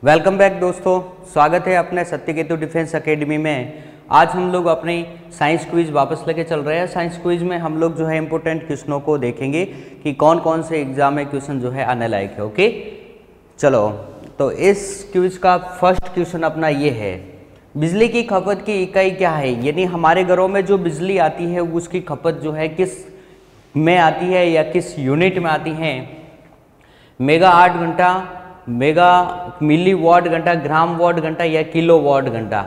Welcome back दोस्तों, स्वागत है अपने सत्यकेतु डिफेंस एकेडमी में। आज हम लोग अपनी साइंस क्विज वापस लेके चल रहे हैं। साइंस क्विज में हम लोग जो है इंपॉर्टेंट क्वेश्चनों को देखेंगे कि कौन कौन से एग्जाम में क्वेश्चन जो है आने लायक है। ओके चलो, तो इस क्विज का फर्स्ट क्वेश्चन अपना ये है, बिजली की खपत की इकाई क्या है। यानी हमारे घरों में जो बिजली आती है उसकी खपत जो है किस में आती है या किस यूनिट में आती है। मेगा 8 घंटा, मेगा मिली वॉट घंटा, ग्राम वॉट घंटा या किलो वॉट घंटा।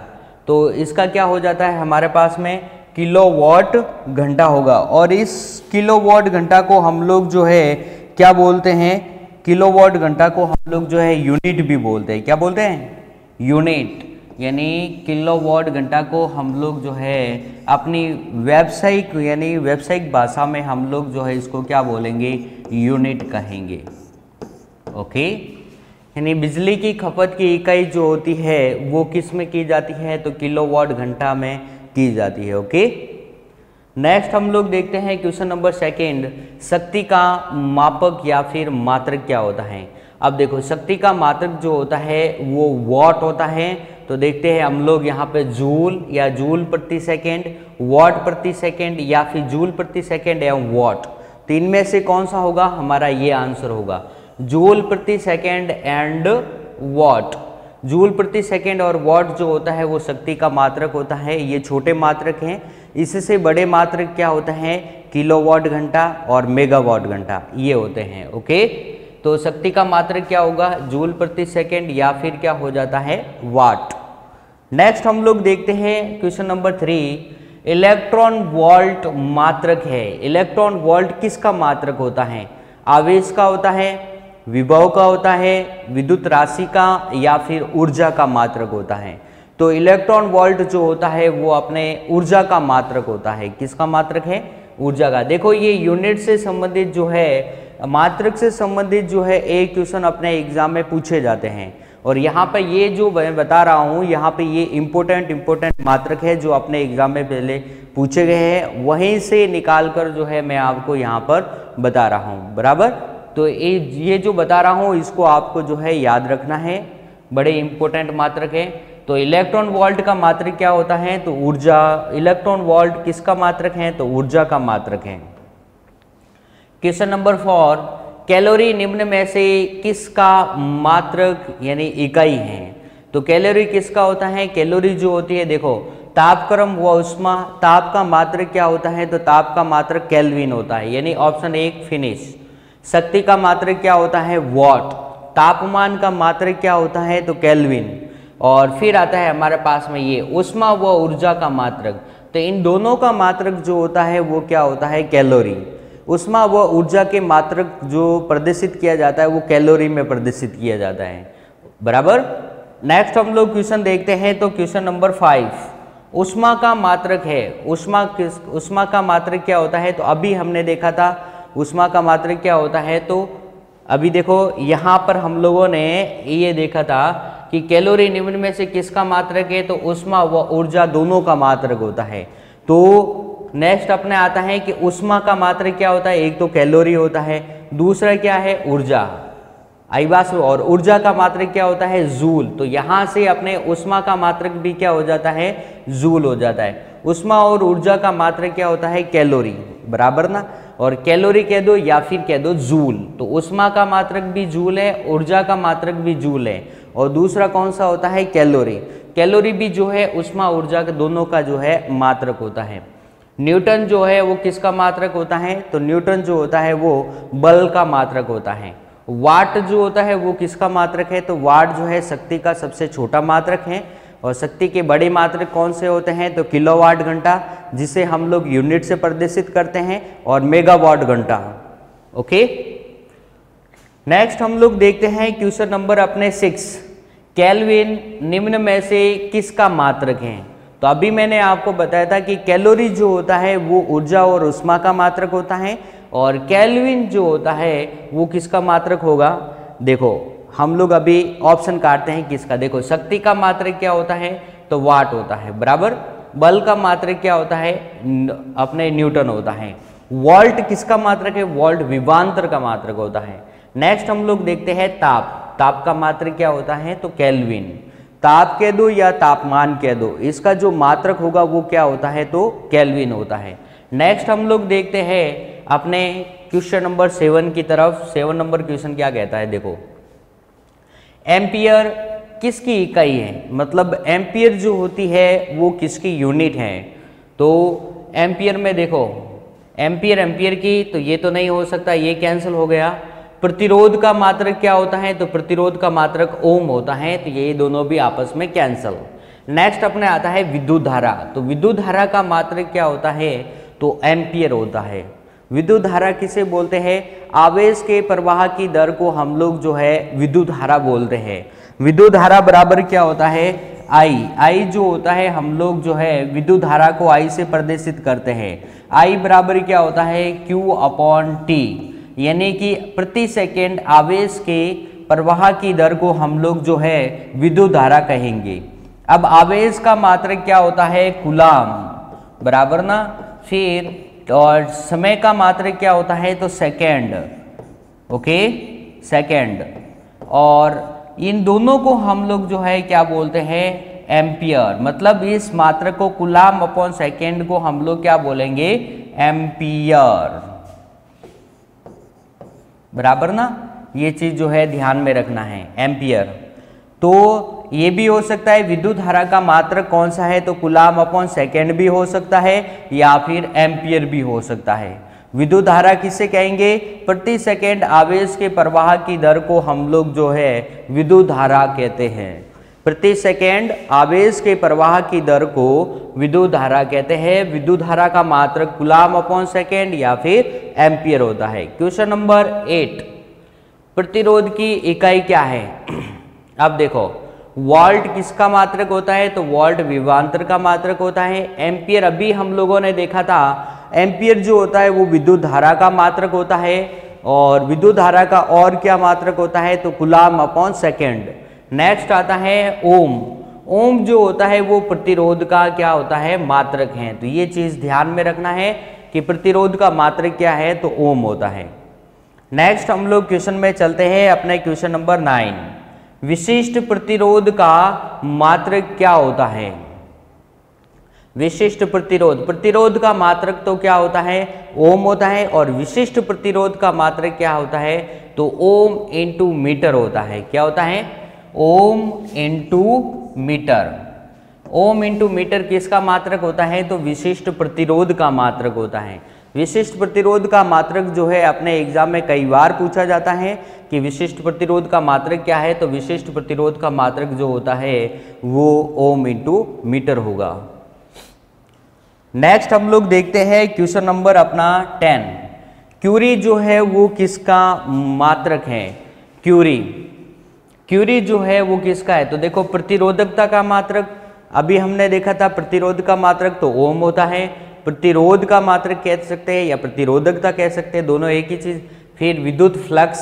तो इसका क्या हो जाता है, हमारे पास में किलो वॉट घंटा होगा। और इस किलो वॉट घंटा को हम लोग जो है क्या बोलते हैं, किलो वॉट घंटा को हम लोग जो है यूनिट भी बोलते हैं। क्या बोलते हैं, यूनिट। यानी किलो वॉट घंटा को हम लोग जो है अपनी व्यावसायिक भाषा में हम लोग जो है इसको क्या बोलेंगे, यूनिट कहेंगे। ओके, यानी बिजली की खपत की इकाई जो होती है वो किस में की जाती है, तो किलोवाट घंटा में की जाती है। ओके, नेक्स्ट हम लोग देखते हैं क्वेश्चन नंबर सेकंड, शक्ति का मापक या फिर मात्रक क्या होता है। अब देखो, शक्ति का मात्रक जो होता है वो वॉट होता है। तो देखते हैं हम लोग यहाँ पे जूल या जूल प्रति सेकेंड, वॉट प्रति सेकेंड या फिर जूल प्रति सेकेंड या वॉट। तो इनमें से कौन सा होगा, हमारा ये आंसर होगा जूल प्रति सेकेंड एंड वॉट। जूल प्रति सेकेंड और वॉट जो होता है वो शक्ति का मात्रक होता है। ये छोटे मात्रक हैं। इससे बड़े मात्रक क्या होता है, किलोवाट घंटा और मेगावाट घंटा, ये होते हैं। ओके, तो शक्ति का मात्रक क्या होगा, जूल प्रति सेकेंड या फिर क्या हो जाता है, वाट। नेक्स्ट हम लोग देखते हैं क्वेश्चन नंबर 3, इलेक्ट्रॉन वोल्ट मात्रक है। इलेक्ट्रॉन वोल्ट किसका मात्रक होता है, आवेश का होता है, विभव का होता है, विद्युत राशि का या फिर ऊर्जा का मात्रक होता है। तो इलेक्ट्रॉन वोल्ट जो होता है वो अपने ऊर्जा का मात्रक होता है। किसका मात्रक है, ऊर्जा का। देखो, ये यूनिट से संबंधित जो है, मात्रक से संबंधित जो है एक क्वेश्चन अपने एग्जाम में पूछे जाते हैं। और यहाँ पे ये जो मैं बता रहा हूँ, यहाँ पे ये इंपॉर्टेंट मात्रक है जो अपने एग्जाम में पहले पूछे गए हैं, वहीं से निकाल कर जो है मैं आपको यहाँ पर बता रहा हूँ। बराबर, तो ये जो बता रहा हूँ इसको आपको जो है याद रखना है, बड़े इंपॉर्टेंट मात्रक है। तो इलेक्ट्रॉन वोल्ट का मात्रक क्या होता है, तो ऊर्जा। इलेक्ट्रॉन वोल्ट किसका मात्रक है, तो ऊर्जा का मात्रक है। क्वेश्चन नंबर 4, कैलोरी निम्न में से किसका मात्रक यानी इकाई है। तो कैलोरी किसका होता है, कैलोरी जो होती है, देखो तापक्रम व उष्मा, ताप का मात्रक क्या होता है, तो ताप का मात्रक केल्विन होता है। यानी ऑप्शन 1 फिनिश। शक्ति का मात्रक क्या होता है, वॉट। तापमान का मात्रक क्या होता है, तो केल्विन। और फिर आता है हमारे पास में ये उष्मा व ऊर्जा का मात्रक। तो इन दोनों का मात्रक जो होता है वो क्या होता है, कैलोरी। उष्मा व ऊर्जा के मात्रक जो प्रदर्शित किया जाता है वो कैलोरी में प्रदर्शित किया जाता है। बराबर। नेक्स्ट हम लोग क्वेश्चन देखते हैं, तो क्वेश्चन नंबर 5, उष्मा का मात्रक है। उष्मा का मात्रक क्या होता है, तो अभी हमने देखा था उष्मा का मात्रक क्या होता है। तो अभी देखो यहाँ पर हम लोगों ने ये देखा था कि कैलोरी निम्न में से किसका मात्रक है, तो उष्मा व ऊर्जा दोनों का मात्रक होता है। तो नेक्स्ट अपने आता है कि उष्मा का मात्रक क्या होता है, एक तो कैलोरी होता है, दूसरा क्या है, ऊर्जा आईवास, और ऊर्जा का मात्रक क्या होता है, जूल। तो यहाँ से अपने उष्मा का मात्रक भी क्या हो जाता है, जूल हो जाता है। उष्मा और ऊर्जा का मात्रक क्या होता है, कैलोरी। बराबर ना, और कैलोरी कह दो या फिर कह दो जूल। तो उष्मा का मात्रक भी जूल है, ऊर्जा का मात्रक भी जूल है, और दूसरा कौन सा होता है, कैलोरी। कैलोरी भी जो है उष्मा ऊर्जा के दोनों का जो है मात्रक होता है। न्यूटन जो है वो किसका मात्रक होता है, तो न्यूटन जो होता है वो बल का मात्रक होता है। वाट जो होता है वो किसका मात्रक है, तो वाट जो है शक्ति का सबसे छोटा मात्रक है। और शक्ति के बड़े मात्रक कौन से होते हैं, तो किलोवाट घंटा, जिसे हम लोग यूनिट से प्रदर्शित करते हैं, और मेगावाट घंटा। ओके, नेक्स्ट हम लोग देखते हैं क्वेश्चन नंबर अपने 6, केल्विन निम्न में से किसका मात्रक है। तो अभी मैंने आपको बताया था कि कैलोरी जो होता है वो ऊर्जा और उष्मा का मात्रक होता है, और केल्विन जो होता है वो किसका मात्रक होगा। देखो हम लोग अभी ऑप्शन काटते हैं किसका। देखो, शक्ति का मात्रक क्या होता है, तो वाट होता है। बराबर। बल का मात्रक क्या होता है, अपने न्यूटन होता है। वोल्ट किसका मात्रक है, वोल्ट विभवांतर का मात्रक होता है। नेक्स्ट हम लोग देखते हैं ताप। ताप का मात्रक क्या होता है तो केल्विन। ताप कह दो या तापमान कह दो, इसका जो मात्रक होगा वो क्या होता है तो केल्विन होता है। नेक्स्ट हम लोग देखते हैं अपने क्वेश्चन नंबर 7 की तरफ। 7 नंबर क्वेश्चन क्या कहता है, देखो एम्पियर किसकी इकाई है, मतलब एम्पियर जो होती है वो किसकी यूनिट है। तो एम्पियर में देखो एम्पियर एम्पियर की, तो ये तो नहीं हो सकता, ये कैंसिल हो गया। प्रतिरोध का मात्रक क्या होता है तो प्रतिरोध का मात्रक ओम होता है, तो ये दोनों भी आपस में कैंसिल। नेक्स्ट अपने आता है विद्युत धारा। तो विद्युत धारा का मात्रक क्या होता है तो एम्पियर होता है। विद्युत धारा किसे बोलते हैं, आवेश के प्रवाह की दर को हम लोग जो है विद्युत धारा बोलते हैं। विद्युत धारा बराबर क्या होता है आई। आई जो होता है हम लोग जो है विद्युत धारा को आई से प्रदर्शित करते हैं। आई बराबर क्या होता है Q/T, यानी कि प्रति सेकेंड आवेश के प्रवाह की दर को हम लोग जो है विद्युत धारा कहेंगे। अब आवेश का मात्रक क्या होता है कूलाम, बराबर ना। फिर और समय का मात्रक क्या होता है तो सेकेंड, ओके सेकेंड। और इन दोनों को हम लोग जो है क्या बोलते हैं एम्पियर, मतलब इस मात्रक को कूलाम/सेकेंड को हम लोग क्या बोलेंगे एम्पियर, बराबर ना। ये चीज जो है ध्यान में रखना है एम्पियर। तो ये भी हो सकता है विद्युत धारा का मात्रक कौन सा है तो कूलाम/सेकेंड भी हो सकता है या फिर एम्पियर भी हो सकता है। विद्युत धारा किसे कहेंगे, प्रति सेकेंड आवेश के प्रवाह की दर को हम लोग जो है विद्युत धारा कहते हैं। प्रति सेकेंड आवेश के प्रवाह की दर को विद्युत धारा कहते हैं। विद्युत धारा का मात्रक कूलाम/सेकेंड या फिर एम्पियर होता है। क्वेश्चन नंबर 8, प्रतिरोध की इकाई क्या है। अब देखो वोल्ट किसका मात्रक होता है तो वोल्ट विभवांतर का मात्रक होता है। एम्पियर अभी हम लोगों ने देखा था, एम्पियर जो होता है वो विद्युत धारा का मात्रक होता है। और विद्युत धारा का और क्या मात्रक होता है तो कूलाम/सेकेंड। नेक्स्ट आता है ओम। ओम जो होता है वो प्रतिरोध का क्या होता है मात्रक है। तो ये चीज ध्यान में रखना है कि प्रतिरोध का मात्रक क्या है तो ओम होता है। नेक्स्ट हम लोग क्वेश्चन में चलते हैं अपने क्वेश्चन नंबर 9। विशिष्ट प्रतिरोध का मात्रक क्या होता है। विशिष्ट प्रतिरोध, प्रतिरोध का मात्रक तो क्या होता है ओम होता है। और विशिष्ट प्रतिरोध का मात्रक क्या होता है तो ओम इंटू मीटर होता है। क्या होता है ohm into metre. Ohm into metre किसका मात्रक होता है तो विशिष्ट प्रतिरोध का मात्रक होता है। विशिष्ट प्रतिरोध का मात्रक जो है अपने एग्जाम में कई बार पूछा जाता है कि विशिष्ट प्रतिरोध का मात्रक क्या है। तो विशिष्ट प्रतिरोध का मात्रक जो होता है वो ओम इंटू मीटर होगा। नेक्स्ट हम लोग देखते हैं क्वेश्चन नंबर अपना 10। क्यूरी जो है वो किसका मात्रक है। क्यूरी, क्यूरी जो है वो किसका है तो देखो प्रतिरोधकता का मात्रक अभी हमने देखा था, प्रतिरोध का मात्रक तो ओम होता है। प्रतिरोध का मात्रक कह सकते हैं या प्रतिरोधकता कह सकते हैं, दोनों एक ही चीज। फिर विद्युत फ्लक्स,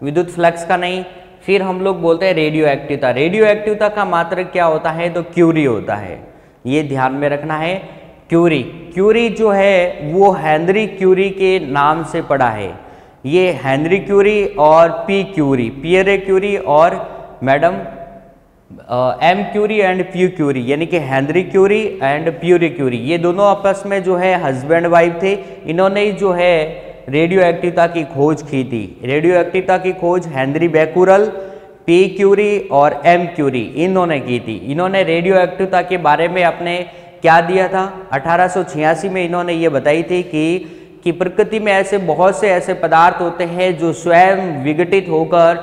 विद्युत फ्लक्स का नहीं। फिर हम लोग बोलते हैं रेडियो एक्टिवता। रेडियो एक्टिवता का मात्रक क्या होता है तो क्यूरी होता है। ये ध्यान में रखना है। क्यूरी, क्यूरी जो है वो हेनरी क्यूरी के नाम से पड़ा है। ये हेनरी क्यूरी और पी क्यूरी, पियरे क्यूरी और madam M Curie and P Curie, यानी कि Henri Curie and Pierre Curie, ये दोनों आपस में जो है हस्बैंड वाइफ थे। इन्होंने ही जो है रेडियो एक्टिवता की खोज की थी। रेडियो एक्टिवता की खोज हेनरी बैकुरल, पी क्यूरी और एम क्यूरी इन्होंने की थी। इन्होंने रेडियो एक्टिवता के बारे में अपने क्या दिया था 1886 में इन्होंने ये बताई थी कि प्रकृति में ऐसे बहुत से ऐसे पदार्थ होते हैं जो स्वयं विघटित होकर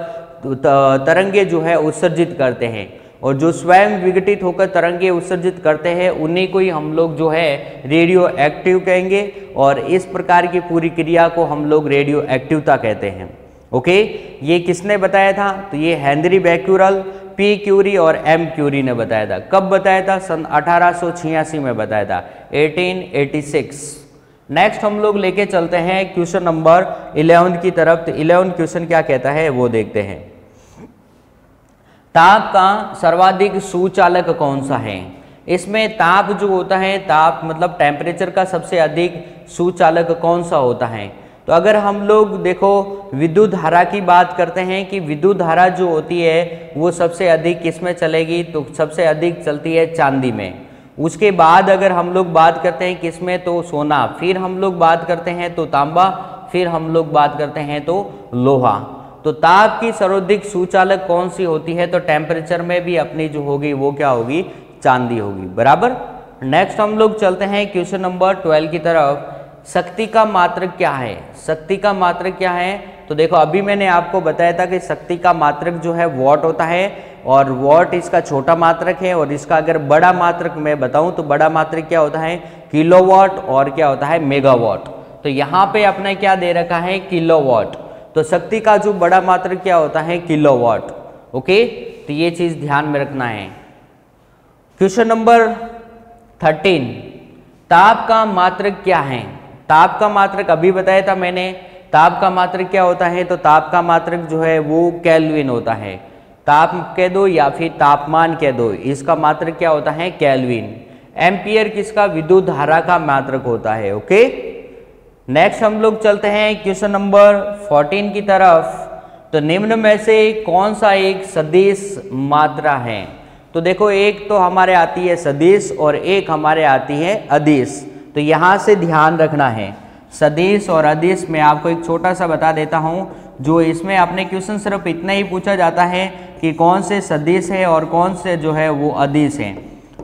तरंगे जो है उत्सर्जित करते हैं। और जो स्वयं विघटित होकर तरंगे उत्सर्जित करते हैं उन्हीं को ही हम लोग जो है रेडियो एक्टिव कहेंगे। और इस प्रकार की पूरी क्रिया को हम लोग रेडियो एक्टिवता कहते हैं। ओके, ये किसने बताया था तो ये हेनरी बैक्यूरल, पी क्यूरी और एम क्यूरी ने बताया था। कब बताया था सन 1886 में बताया था, 1886। नेक्स्ट हम लोग लेके चलते हैं क्वेश्चन नंबर 11 की तरफ। तो 11 क्वेश्चन क्या कहता है वो देखते हैं। ताप का सर्वाधिक सुचालक कौन सा है। इसमें ताप जो होता है, ताप मतलब टेम्परेचर का सबसे अधिक सुचालक कौन सा होता है। तो अगर हम लोग देखो विद्युत धारा की बात करते हैं कि विद्युत धारा जो होती है वो सबसे अधिक किस में चलेगी, तो सबसे अधिक चलती है चांदी में। उसके बाद अगर हम लोग बात करते हैं किस में, तो सोना, फिर हम लोग बात करते हैं तो तांबा, फिर हम लोग बात करते हैं तो लोहा। तो ताप की सर्वाधिक सुचालक कौन सी होती है, तो टेम्परेचर में भी अपनी जो होगी वो क्या होगी, चांदी होगी। बराबर। नेक्स्ट हम लोग चलते हैं क्वेश्चन नंबर 12 की तरफ। शक्ति का मात्रक क्या है, शक्ति का मात्रक क्या है, तो देखो अभी मैंने आपको बताया था कि शक्ति का मात्रक जो है वॉट होता है, और वॉट इसका छोटा मात्रक है, और इसका अगर बड़ा मात्रक मैं बताऊं तो बड़ा मात्रक क्या होता है, किलोवाट, और क्या होता है, मेगावाट। तो यहाँ पे अपने क्या दे रखा है, किलोवाट। तो शक्ति का जो बड़ा मात्रक क्या होता है, किलोवाट। ओके, तो ये चीज ध्यान में रखना है। क्वेश्चन नंबर 13, ताप का मात्रक क्या है। ताप का मात्रक अभी बताया था मैंने। ताप का मात्रक क्या होता है, तो ताप का मात्रक जो है वो केल्विन होता है। ताप कह दो या फिर तापमान कह दो, इसका मात्रक क्या होता है, केल्विन। एम्पियर किसका, विद्युत धारा का मात्रक होता है। ओके, नेक्स्ट हम लोग चलते हैं क्वेश्चन नंबर 14 की तरफ। तो निम्न में से कौन सा एक सदिश मात्रा है, तो देखो एक तो हमारे आती है सदिश और एक हमारे आती है अदिश। तो यहाँ से ध्यान रखना है, सदिश और अदिश। मैं आपको एक छोटा सा बता देता हूँ, जो इसमें अपने क्वेश्चन सिर्फ इतना ही पूछा जाता है कि कौन से सदिश है और कौन से जो है वो अदिश है।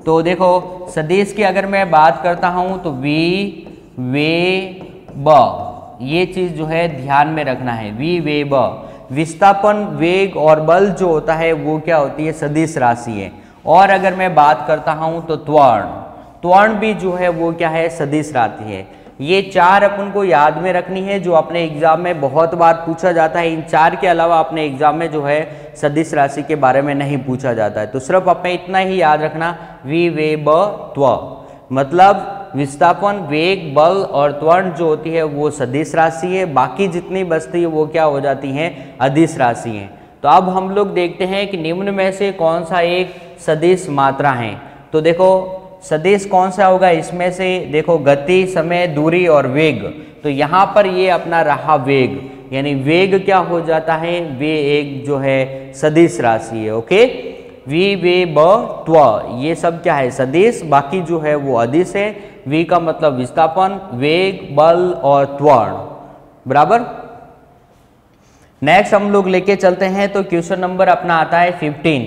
तो देखो सदिश की अगर मैं बात करता हूँ तो वी, वे, ब, ये चीज़ जो है ध्यान में रखना है, वी, वे, ब। विस्थापन, वेग और बल जो होता है वो क्या होती है, सदिश राशि है। और अगर मैं बात करता हूं तो त्वरण, त्वरण भी जो है वो क्या है, सदिश राशि है। ये चार अपन को याद में रखनी है, जो अपने एग्जाम में बहुत बार पूछा जाता है। इन चार के अलावा अपने एग्जाम में जो है सदिश राशि के बारे में नहीं पूछा जाता है। तो सिर्फ अपने इतना ही याद रखना, वी, वे, ब, त्व, मतलब विस्थापन, वेग, बल और त्वरण जो होती है वो सदिश राशि है। बाकी जितनी बचती है वो क्या हो जाती हैं, अदिश राशि हैं। तो अब हम लोग देखते हैं कि निम्न में से कौन सा एक सदिश मात्रा है। तो देखो सदिश कौन सा होगा इसमें से, देखो गति, समय, दूरी और वेग। तो यहाँ पर ये अपना रहा वेग, यानी वेग क्या हो जाता है, वे एक जो है सदिश राशि है। ओके, वी, वे, ब, त्व, ये सब क्या है, सदिश। बाकी जो है वो अदिश है। वी का मतलब विस्थापन, वेग, बल और त्वरण। बराबर। नेक्स्ट हम लोग लेके चलते हैं, तो क्वेश्चन नंबर अपना आता है 15,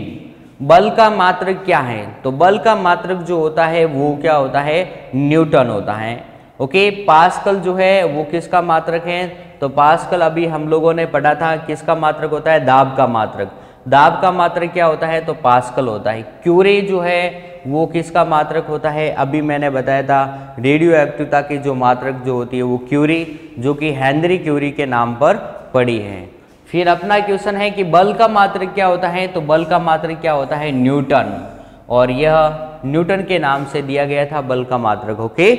बल का मात्रक क्या है। तो बल का मात्रक जो होता है वो क्या होता है, न्यूटन होता है। ओके, पास्कल जो है वो किसका मात्रक है, तो पास्कल अभी हम लोगों ने पढ़ा था किसका मात्रक होता है, दाब का मात्रक। दाब का मात्रक क्या होता है, तो पास्कल होता है। क्यूरी जो है वो किसका मात्रक होता है, अभी मैंने बताया था रेडियो एक्टिविटी की जो मात्रक जो होती है वो क्यूरी, जो कि हेनरी क्यूरी के नाम पर पड़ी है। फिर अपना क्वेश्चन है कि बल का मात्रक क्या होता है, तो बल का मात्रक क्या होता है, न्यूटन, और यह न्यूटन के नाम से दिया गया था बल का मात्रक। ओके,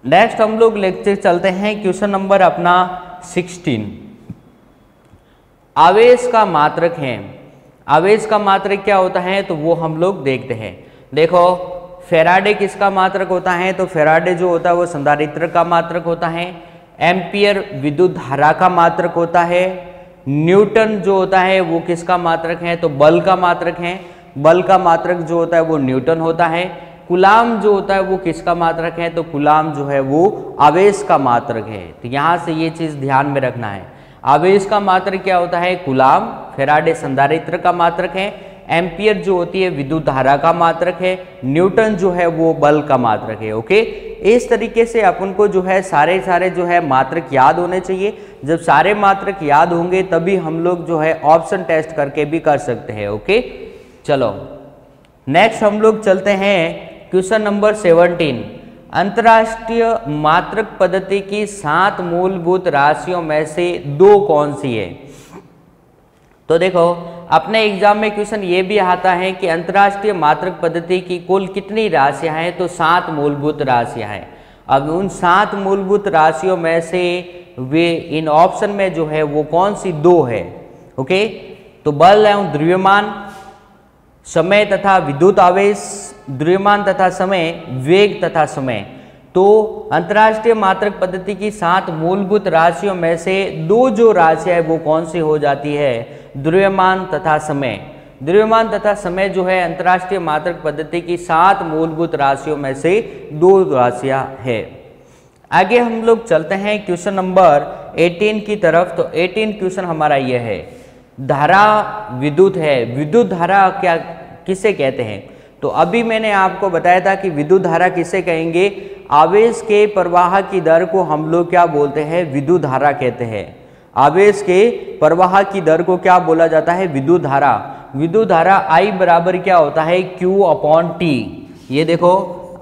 नेक्स्ट हम लोग लेक्चर चलते हैं क्वेश्चन नंबर अपना 16, आवेश का मात्रक है। आवेश का मात्रक क्या होता है, तो वो हम लोग देखते हैं। देखो फेराडे किसका मात्रक होता है, तो फेराडे जो होता है वो संधारित्र का मात्रक होता है। एम्पियर विद्युत धारा का मात्रक होता है। न्यूटन जो होता है वो किसका मात्रक है, तो बल का मात्रक है। बल का मात्रक जो होता है वो न्यूटन होता है। कूलाम जो होता है वो किसका मात्रक है, तो कूलाम जो है वो आवेश का मात्रक है। तो यहाँ से ये चीज ध्यान में रखना है, आवेश का मात्रक क्या होता है, कूलाम। फेराडे संधारित्र का मात्रक है। एम्पियर जो होती है विद्युत धारा का मात्रक है। न्यूटन जो है वो बल का मात्रक है। ओके, इस तरीके से अपन को जो है सारे जो है मात्रक याद होने चाहिए। जब सारे मात्रक याद होंगे तभी हम लोग जो है ऑप्शन टेस्ट करके भी कर सकते हैं। ओके, चलो नेक्स्ट हम लोग चलते हैं क्वेश्चन नंबर 17, अंतरराष्ट्रीय मात्रक पद्धति की 7 मूलभूत राशियों में से 2 कौन सी है। तो देखो अपने एग्जाम में क्वेश्चन ये भी आता है कि अंतरराष्ट्रीय मात्रक पद्धति की कुल कितनी राशियां हैं, तो 7 मूलभूत राशियां हैं। अब उन 7 मूलभूत राशियों में से वे इन ऑप्शन में जो है वो कौन सी 2 है। ओके, तो बल एवं द्रव्यमान, समय तथा विद्युत आवेश, द्रव्यमान तथा समय, वेग तथा समय। तो अंतर्राष्ट्रीय मात्रक पद्धति की 7 मूलभूत राशियों में से 2 जो राशियां है वो कौन सी हो जाती है, द्रव्यमान तथा समय। द्रव्यमान तथा समय जो है अंतर्राष्ट्रीय मात्रक पद्धति की 7 मूलभूत राशियों में से 2 राशियां है। आगे हम लोग चलते हैं क्वेश्चन नंबर 18 की तरफ। तो 18 क्वेश्चन हमारा यह है, धारा विद्युत है, विद्युत धारा क्या किसे कहते हैं। तो अभी मैंने आपको बताया था कि विद्युत धारा किसे कहेंगे, आवेश के प्रवाह की दर को हम लोग क्या बोलते हैं, विद्युत धारा कहते हैं। आवेश के प्रवाह की दर को क्या बोला जाता है, विद्युत धारा। विद्युत धारा I बराबर क्या होता है, Q/T। ये देखो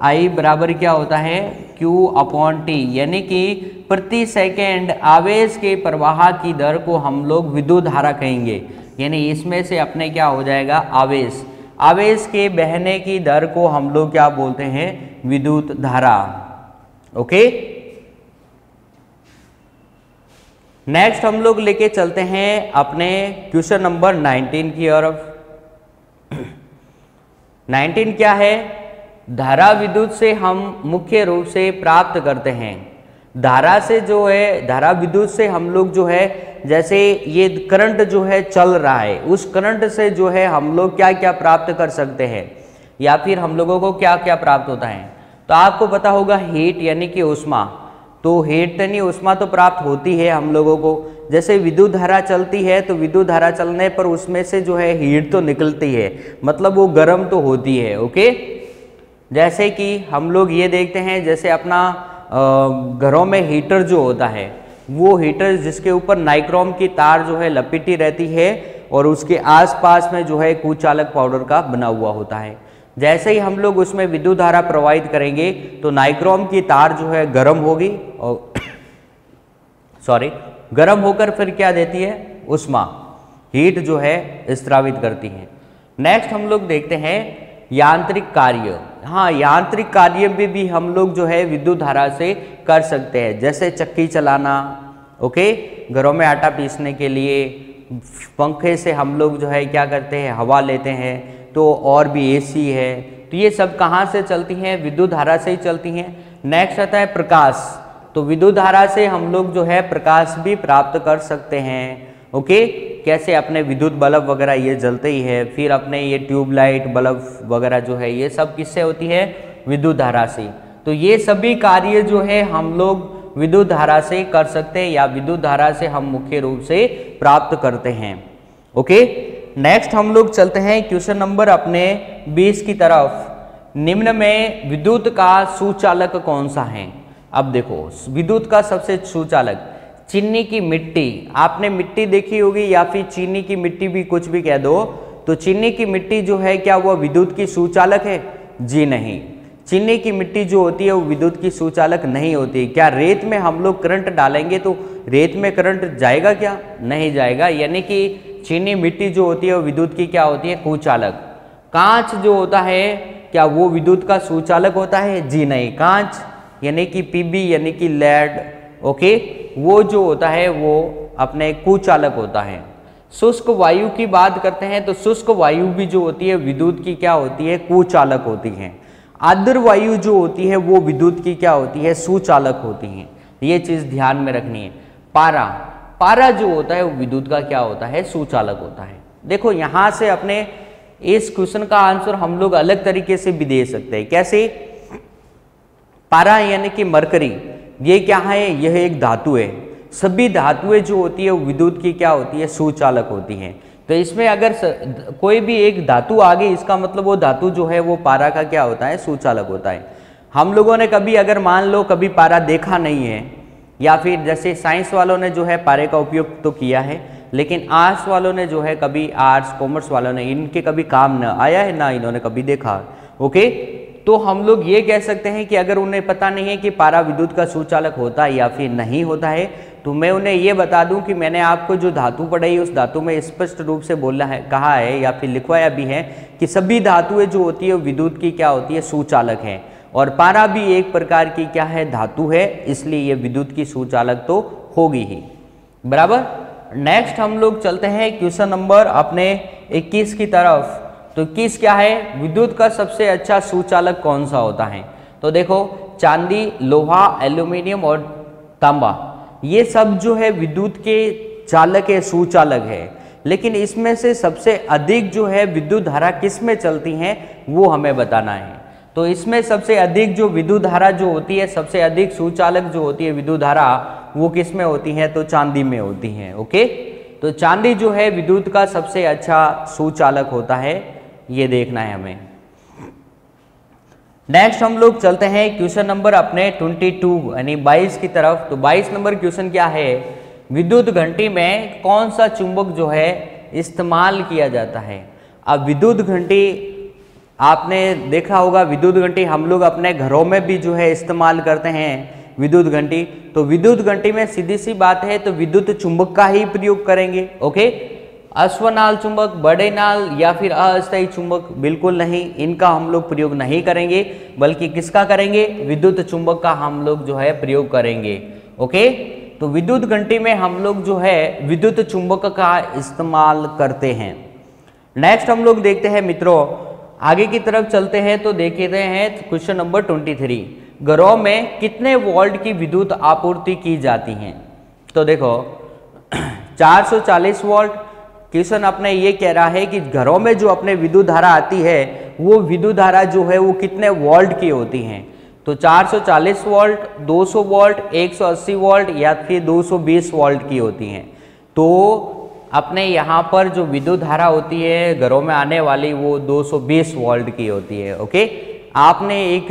I बराबर क्या होता है, Q/T, यानी कि प्रति सेकेंड आवेश के प्रवाह की दर को हम लोग विद्युत धारा कहेंगे। यानी इसमें से अपने क्या हो जाएगा, आवेश, आवेश के बहने की दर को हम लोग क्या बोलते हैं, विद्युत धारा। ओके, नेक्स्ट हम लोग लेके चलते हैं अपने क्वेश्चन नंबर 19 की ओर। 19 क्या है, धारा विद्युत से हम मुख्य रूप से प्राप्त करते हैं। धारा से जो है, धारा विद्युत से हम लोग जो है, जैसे ये करंट जो है चल रहा है, उस करंट से जो है हम लोग क्या क्या प्राप्त कर सकते हैं, या फिर हम लोगों को क्या क्या प्राप्त होता है। तो आपको पता होगा हीट यानी कि ऊष्मा। तो हीट यानी ऊष्मा तो प्राप्त होती है हम लोगों को। जैसे विद्युत धारा चलती है तो विद्युत धारा चलने पर उसमें से जो है हीट तो निकलती है, मतलब वो गर्म तो होती है। ओके, जैसे कि हम लोग ये देखते हैं, जैसे अपना घरों में हीटर जो होता है, वो हीटर जिसके ऊपर नाइक्रोम की तार जो है लपेटी रहती है और उसके आसपास में जो है कुचालक पाउडर का बना हुआ होता है। जैसे ही हम लोग उसमें विद्युत धारा प्रवाहित करेंगे तो नाइक्रोम की तार जो है गर्म होगी और गर्म होकर फिर क्या देती है, ऊष्मा, हीट जो है स्रावित करती है। नेक्स्ट हम लोग देखते हैं यांत्रिक कार्य। हाँ, यांत्रिक कार्य भी हम लोग जो है विद्युत धारा से कर सकते हैं, जैसे चक्की चलाना। ओके, घरों में आटा पीसने के लिए पंखे से हम लोग जो है क्या करते हैं, हवा लेते हैं। तो और भी एसी है, तो ये सब कहाँ से चलती हैं, विद्युत धारा से ही चलती हैं। नेक्स्ट आता है प्रकाश। तो विद्युत धारा से हम लोग जो है प्रकाश भी प्राप्त कर सकते हैं। ओके, कैसे, अपने विद्युत बल्ब वगैरह ये जलते ही है, फिर अपने ये ट्यूबलाइट बल्ब वगैरह जो है ये सब किससे होती है, विद्युत धारा से। तो ये सभी कार्य जो है हम लोग विद्युत धारा से कर सकते हैं, या विद्युत धारा से हम मुख्य रूप से प्राप्त करते हैं। ओके, नेक्स्ट हम लोग चलते हैं क्वेश्चन नंबर अपने 20 की तरफ। निम्न में विद्युत का सुचालक कौन सा है। अब देखो, विद्युत का सबसे सुचालक, चीनी की मिट्टी। आपने मिट्टी देखी होगी, या फिर चीनी की मिट्टी भी कुछ भी कह दो, तो चीनी की मिट्टी जो है क्या वो विद्युत की सुचालक है, जी नहीं। चीनी की मिट्टी जो होती है वो विद्युत की सुचालक नहीं होती। क्या रेत में हम लोग करंट डालेंगे तो रेत में करंट जाएगा क्या, नहीं जाएगा। यानी कि चीनी मिट्टी जो होती है वो विद्युत की क्या होती है, कुचालक। कांच जो होता है क्या वो विद्युत का सुचालक होता है, जी नहीं। कांच यानी कि पीबी यानी कि लेड, ओके, वो जो होता है वो अपने कुचालक होता है। शुष्क वायु की बात करते हैं तो शुष्क वायु भी जो होती है विद्युत की क्या होती है, कुचालक होती है। आर्द्र वायु जो होती है वो विद्युत की क्या होती है, सुचालक होती है। ये चीज ध्यान में रखनी है। पारा, पारा जो होता है वो विद्युत का क्या होता है, सुचालक होता है। देखो, यहां से अपने इस क्वेश्चन का आंसर हम लोग अलग तरीके से भी दे सकते हैं। कैसे, पारा यानी कि मरकरी, ये क्या है, यह एक धातु है। सभी धातुएं जो होती है वो विद्युत की क्या होती है, सुचालक होती हैं। तो इसमें अगर कोई भी एक धातु आ गई, इसका मतलब वो धातु जो है वो पारा का क्या होता है, सुचालक होता है। हम लोगों ने कभी अगर मान लो कभी पारा देखा नहीं है, या फिर जैसे साइंस वालों ने जो है पारे का उपयोग तो किया है, लेकिन आर्ट्स वालों ने जो है कभी, आर्ट्स कॉमर्स वालों ने, इनके कभी काम न आया है, ना इन्होंने कभी देखा। ओके, तो हम लोग ये कह सकते हैं कि अगर उन्हें पता नहीं है कि पारा विद्युत का सुचालक होता है या फिर नहीं होता है, तो मैं उन्हें ये बता दूं कि मैंने आपको जो धातु पढ़ाई उस धातु में स्पष्ट रूप से बोला है, कहा है या फिर लिखवाया भी है कि सभी धातुएं जो होती है विद्युत की क्या होती है, सुचालक है। और पारा भी एक प्रकार की क्या है, धातु है, इसलिए ये विद्युत की सुचालक तो होगी ही। बराबर। नेक्स्ट हम लोग चलते हैं क्वेश्चन नंबर अपने 21 की तरफ। तो 21 क्या है, विद्युत का सबसे अच्छा सुचालक कौन सा होता है। तो देखो, चांदी, लोहा, एल्यूमिनियम और तांबा, ये सब जो है विद्युत के चालक है, सुचालक है। लेकिन इसमें से सबसे अधिक जो है विद्युत धारा किस में चलती हैं वो हमें बताना है। तो इसमें सबसे अधिक जो विद्युत धारा जो होती है, सबसे अधिक सुचालक जो होती है विद्युत धारा, वो किस में होती है? तो चांदी में होती है। ओके, तो चांदी जो है विद्युत का सबसे अच्छा सुचालक होता है, ये देखना है हमें। नेक्स्ट हम लोग चलते हैं क्वेश्चन नंबर अपने 22 यानी 22 की तरफ। तो 22 नंबर क्वेश्चन क्या है? विद्युत घंटी में कौन सा चुंबक जो है इस्तेमाल किया जाता है? अब विद्युत घंटी आपने देखा होगा, विद्युत घंटी हम लोग अपने घरों में भी जो है इस्तेमाल करते हैं विद्युत घंटी। तो विद्युत घंटी में सीधी सी बात है तो विद्युत चुंबक का ही प्रयोग करेंगे। ओके, अश्वनाल चुंबक, बड़े नाल या फिर अस्थायी चुंबक बिल्कुल नहीं, इनका हम लोग प्रयोग नहीं करेंगे, बल्कि किसका करेंगे? विद्युत चुंबक का हम लोग जो है प्रयोग करेंगे। ओके, तो विद्युत घंटी में हम लोग जो है विद्युत चुंबक का इस्तेमाल करते हैं। नेक्स्ट हम लोग देखते हैं मित्रों, आगे की तरफ चलते हैं तो देखते हैं क्वेश्चन नंबर 23, घरों में कितने वोल्ट की विद्युत आपूर्ति की जाती है? तो देखो 440 वोल्ट। क्वेश्चन अपने ये कह रहा है कि घरों में जो अपने विद्युत धारा आती है वो विद्युत धारा जो है वो कितने वोल्ट की होती हैं? तो 440 वोल्ट, 200 वोल्ट, 180 वोल्ट या फिर 220 वोल्ट की होती हैं। तो अपने यहाँ पर जो विद्युत धारा होती है घरों में आने वाली वो 220 वोल्ट की होती है। ओके, आपने एक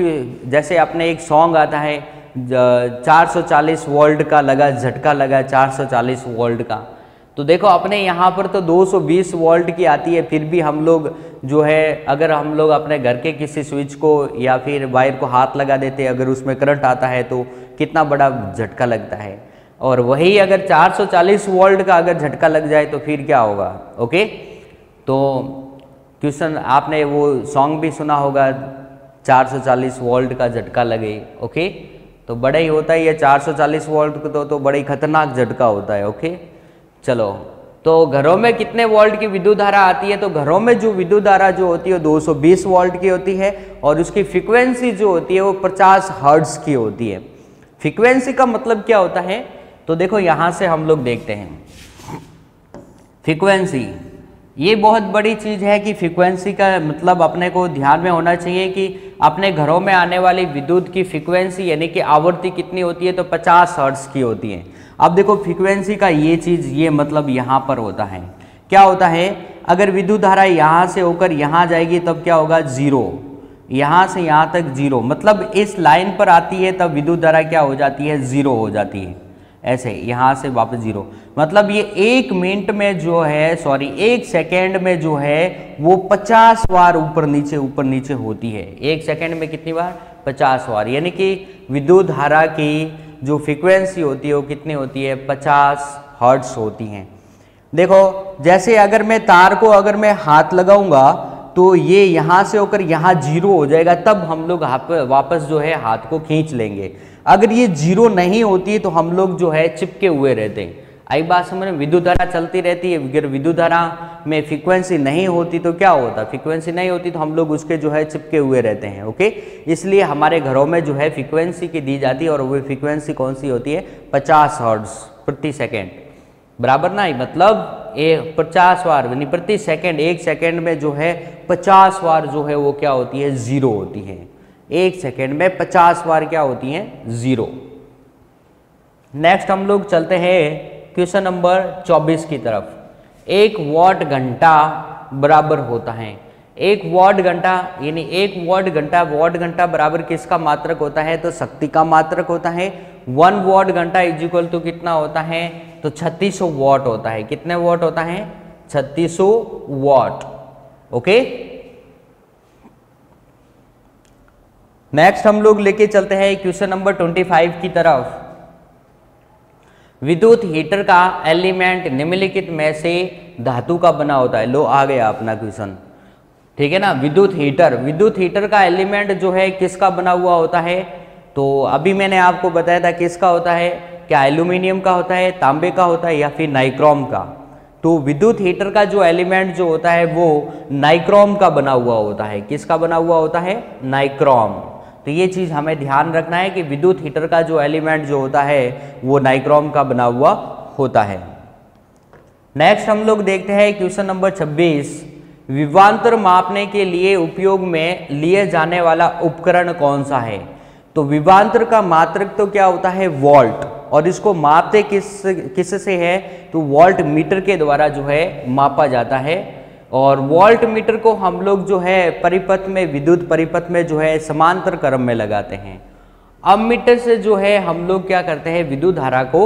जैसे अपने एक सॉन्ग आता है 440 वोल्ट का लगा झटका लगा 440 वोल्ट का, तो देखो अपने यहाँ पर तो 220 वोल्ट की आती है, फिर भी हम लोग जो है अगर हम लोग अपने घर के किसी स्विच को या फिर वायर को हाथ लगा देते हैं, अगर उसमें करंट आता है तो कितना बड़ा झटका लगता है। और वही अगर 440 वोल्ट का अगर झटका लग जाए तो फिर क्या होगा? ओके, तो क्वेश्चन आपने वो सॉन्ग भी सुना होगा 440 वोल्ट का झटका लगे। ओके, तो बड़ा ही होता है ये 440 वोल्ट तो बड़ा ही खतरनाक झटका होता है। ओके, चलो, तो घरों में कितने वोल्ट की विद्युत धारा आती है? तो घरों में जो विद्युत धारा जो होती है 220 वोल्ट की होती है और उसकी फ्रीक्वेंसी जो होती है वो 50 हर्ट्ज की होती है। फ्रीक्वेंसी का मतलब क्या होता है? तो देखो यहां से हम लोग देखते हैं फ्रीक्वेंसी, ये बहुत बड़ी चीज है कि फ्रीक्वेंसी का मतलब अपने को ध्यान में होना चाहिए कि अपने घरों में आने वाली विद्युत की फ्रीक्वेंसी यानी कि आवृत्ति कितनी होती है? तो 50 हर्ट्ज की होती है। अब देखो फ्रीक्वेंसी का ये चीज ये मतलब यहाँ पर होता है, क्या होता है? अगर विद्युत धारा यहाँ से होकर यहाँ जाएगी तब क्या होगा? जीरो, यहाँ से यहाँ तक जीरो, मतलब इस लाइन पर आती है तब विद्युत धारा क्या हो जाती है? जीरो हो जाती है। ऐसे यहाँ से वापस जीरो, मतलब ये 1 मिनट में जो है 1 सेकेंड में जो है वो 50 बार ऊपर नीचे होती है। 1 सेकेंड में कितनी बार? 50 बार, यानी कि विद्युत धारा की जो फ्रीक्वेंसी होती है वो कितनी होती है? 50 हर्ट्ज होती हैं। देखो जैसे अगर मैं तार को अगर मैं हाथ लगाऊंगा तो ये यहाँ से होकर यहाँ जीरो हो जाएगा, तब हम लोग वापस जो है हाथ को खींच लेंगे। अगर ये जीरो नहीं होती है तो हम लोग जो है चिपके हुए रहते हैं। आई बात समझ में? विद्युत धारा चलती रहती है, अगर विद्युत धारा में फ्रीक्वेंसी नहीं होती तो क्या होता? फ्रीक्वेंसी नहीं होती तो हम लोग उसके जो है चिपके हुए रहते हैं। ओके, इसलिए हमारे घरों में जो है फ्रीक्वेंसी की दी जाती है और वो फ्रीक्वेंसी कौन सी होती है? 50 हर्ट्ज प्रति सेकेंड, बराबर ना? मतलब 50 बार यानी प्रति सेकेंड, 1 सेकेंड में जो है 50 बार जो है वो क्या होती है? जीरो होती है। 1 सेकेंड में 50 बार क्या होती हैं? जीरो। नेक्स्ट हम लोग चलते हैं क्वेश्चन नंबर 24 की तरफ। 1 वाट घंटा बराबर होता है, 1 वाट घंटा यानी 1 वाट घंटा बराबर किसका मात्रक होता है? तो शक्ति का मात्रक होता है। 1 वाट घंटा इज इक्वल टू कितना होता है? तो 3600 वाट होता है। कितने वाट होता है? 3600 वाट। ओके, नेक्स्ट हम लोग लेके चलते हैं क्वेश्चन नंबर 25 की तरफ। विद्युत हीटर का एलिमेंट निम्नलिखित में से धातु का बना होता है। लो आ गया अपना क्वेश्चन, ठीक है ना? विद्युत हीटर का एलिमेंट जो है किसका बना हुआ होता है? तो अभी मैंने आपको बताया था किसका होता है, क्या एल्यूमिनियम का होता है, तांबे का होता है या फिर नाइक्रोम का। तो विद्युत हीटर का जो एलिमेंट जो होता है वो नाइक्रोम का बना हुआ होता है। किसका बना हुआ होता है? नाइक्रोम। तो तो ये चीज़ हमें ध्यान रखना है कि विद्युत हीटर का जो एलिमेंट जो होता है वो नाइक्रोम का बना हुआ होता है। नेक्स्ट हम लोग देखते हैं क्वेश्चन नंबर 26, विभवांतर मापने के लिए उपयोग में लिए जाने वाला उपकरण कौन सा है। तो विभवांतर का मात्रक तो क्या होता है वोल्ट, और इसको मापते किस से है तो वोल्ट मीटर के द्वारा जो है मापा जाता है। और वोल्ट मीटर को हम लोग जो है परिपथ में, विद्युत परिपथ में जो है समांतर क्रम में लगाते हैं। अमीटर से जो है हम लोग क्या करते हैं विद्युत धारा को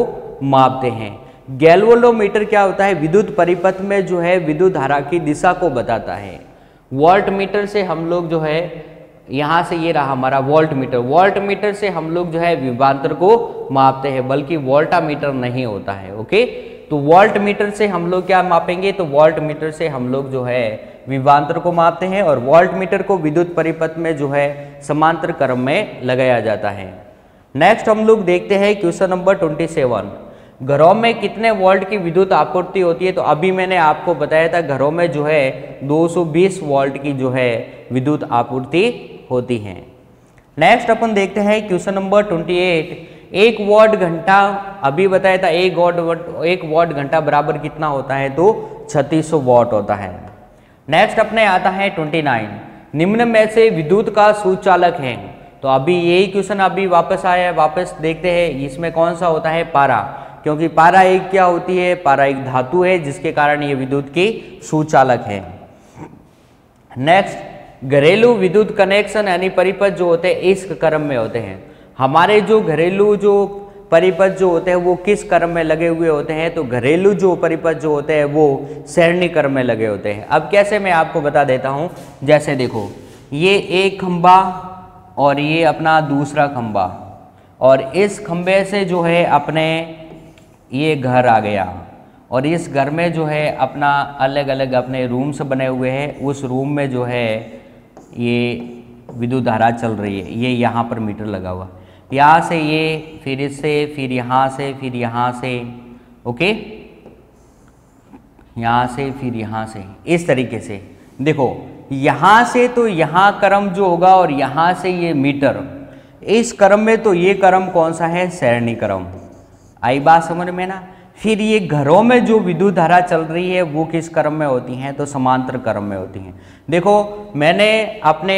मापते हैं। गैल्वेनोमीटर क्या होता है विद्युत परिपथ में जो है विद्युत धारा की दिशा को बताता है। वोल्ट मीटर से हम लोग जो है यहाँ से ये रहा हमारा वोल्ट मीटर, वोल्ट मीटर से हम लोग जो है विभवांतर को मापते हैं, बल्कि वोल्टा मीटर नहीं होता है। ओके, तो वोल्ट मीटर से हम लोग क्या मापेंगे तो वोल्ट मीटर से हम लोग जो है विभवांतर को मापते हैं, और वोल्ट मीटर को विद्युत परिपथ में जो है समांतर क्रम में लगाया जाता है। नेक्स्ट हम लोग देखते हैं क्वेश्चन नंबर 27, घरों में कितने वोल्ट की विद्युत आपूर्ति होती है। तो अभी मैंने आपको बताया था घरों में जो है 220 वोल्ट की जो है विद्युत आपूर्ति होती है। नेक्स्ट अपन देखते हैं क्वेश्चन नंबर 28, 1 वाट घंटा, अभी बताया था 1 वाट घंटा बराबर कितना होता है तो 3600 वाट होता है। नेक्स्ट अपने आता है 29, निम्न में से विद्युत का सुचालक है। तो अभी यही क्वेश्चन अभी वापस आया है, वापस देखते हैं इसमें कौन सा होता है पारा, क्योंकि पारा एक क्या होती है, पारा एक धातु है जिसके कारण ये विद्युत की सुचालक है। नेक्स्ट घरेलू विद्युत कनेक्शन यानी परिपथ जो होते हैं इस क्रम में होते हैं। हमारे जो घरेलू जो परिपथ जो होते हैं वो किस क्रम में लगे हुए होते हैं तो घरेलू जो परिपथ जो होते हैं वो सरणी क्रम में लगे होते हैं। अब कैसे मैं आपको बता देता हूँ, जैसे देखो ये एक खंबा और ये अपना दूसरा खंबा, और इस खंबे से जो है अपने ये घर आ गया, और इस घर में जो है अपना अलग अलग अपने रूम्स बने हुए हैं, उस रूम में जो है ये विद्युत धारा चल रही है। ये यहाँ पर मीटर लगा हुआ, यहाँ से ये, फिर इससे, फिर यहाँ से, फिर यहाँ से, ओके, यहाँ से, फिर यहाँ से, इस तरीके से। देखो यहाँ से तो यहाँ क्रम जो होगा और यहाँ से ये मीटर, इस क्रम में तो ये क्रम कौन सा है सरणी क्रम। आई बात समझ में ना। फिर ये घरों में जो विद्युत धारा चल रही है वो किस क्रम में होती हैं तो समांतर क्रम में होती हैं। देखो मैंने अपने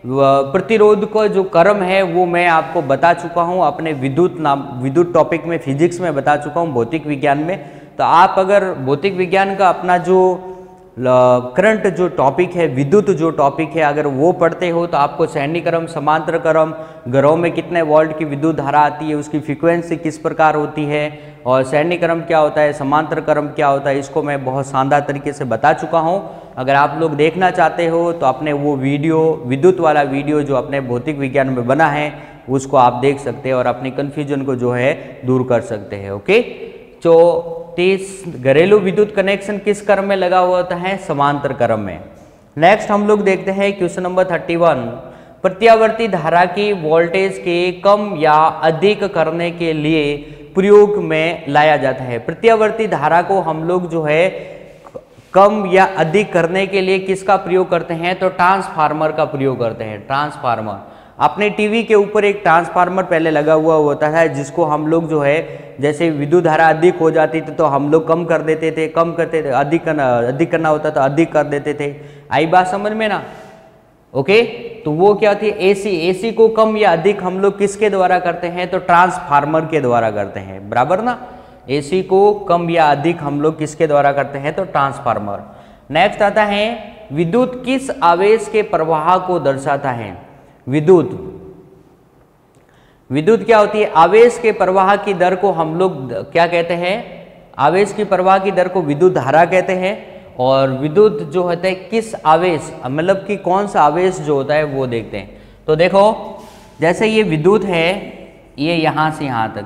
प्रतिरोध को जो क्रम है वो मैं आपको बता चुका हूँ अपने विद्युत टॉपिक में, फिजिक्स में बता चुका हूँ, भौतिक विज्ञान में। तो आप अगर भौतिक विज्ञान का अपना जो करंट जो टॉपिक है, विद्युत जो टॉपिक है, अगर वो पढ़ते हो तो आपको सरणी क्रम, समांतर क्रम, घरों में कितने वोल्ट की विद्युत धारा आती है, उसकी फ्रीक्वेंसी किस प्रकार होती है, और सरणी क्रम क्या होता है, समांतर क्रम क्या होता है, इसको मैं बहुत शानदार तरीके से बता चुका हूँ। अगर आप लोग देखना चाहते हो तो अपने वो वीडियो, विद्युत वाला वीडियो जो अपने भौतिक विज्ञान में बना है उसको आप देख सकते हैं और अपनी कन्फ्यूजन को जो है दूर कर सकते हैं। ओके, तो 30 घरेलू विद्युत कनेक्शन किस क्रम में लगा हुआ होता है समांतर क्रम में। नेक्स्ट हम लोग देखते हैं क्वेश्चन नंबर 31, प्रत्यावर्ती धारा की वोल्टेज के कम या अधिक करने के लिए प्रयोग में लाया जाता है। प्रत्यावर्ती धारा को हम लोग जो है कम या अधिक करने के लिए किसका प्रयोग करते हैं तो ट्रांसफार्मर का प्रयोग करते हैं। ट्रांसफार्मर, अपने टीवी के ऊपर एक ट्रांसफार्मर पहले लगा हुआ होता है जिसको हम लोग जो है जैसे विद्युत धारा अधिक हो जाती थी तो हम लोग कम कर देते थे, कम करते थे, अधिक करना होता तो अधिक कर देते थे। आई बात समझ में ना। ओके, तो वो क्या होती है एसी को कम या अधिक हम लोग किसके द्वारा करते हैं तो ट्रांसफार्मर के द्वारा करते हैं, बराबर ना। एसी को कम या अधिक हम लोग किसके द्वारा करते हैं तो ट्रांसफार्मर। नेक्स्ट आता है विद्युत किस आवेश के प्रवाह को दर्शाता है। विद्युत क्या होती है, आवेश के प्रवाह की दर को हम लोग क्या कहते हैं, आवेश की प्रवाह की दर को विद्युत धारा कहते हैं। और विद्युत जो होता है किस आवेश, मतलब कि कौन सा आवेश जो होता है वो देखते हैं। तो देखो जैसे ये विद्युत है, ये यहाँ से यहाँ तक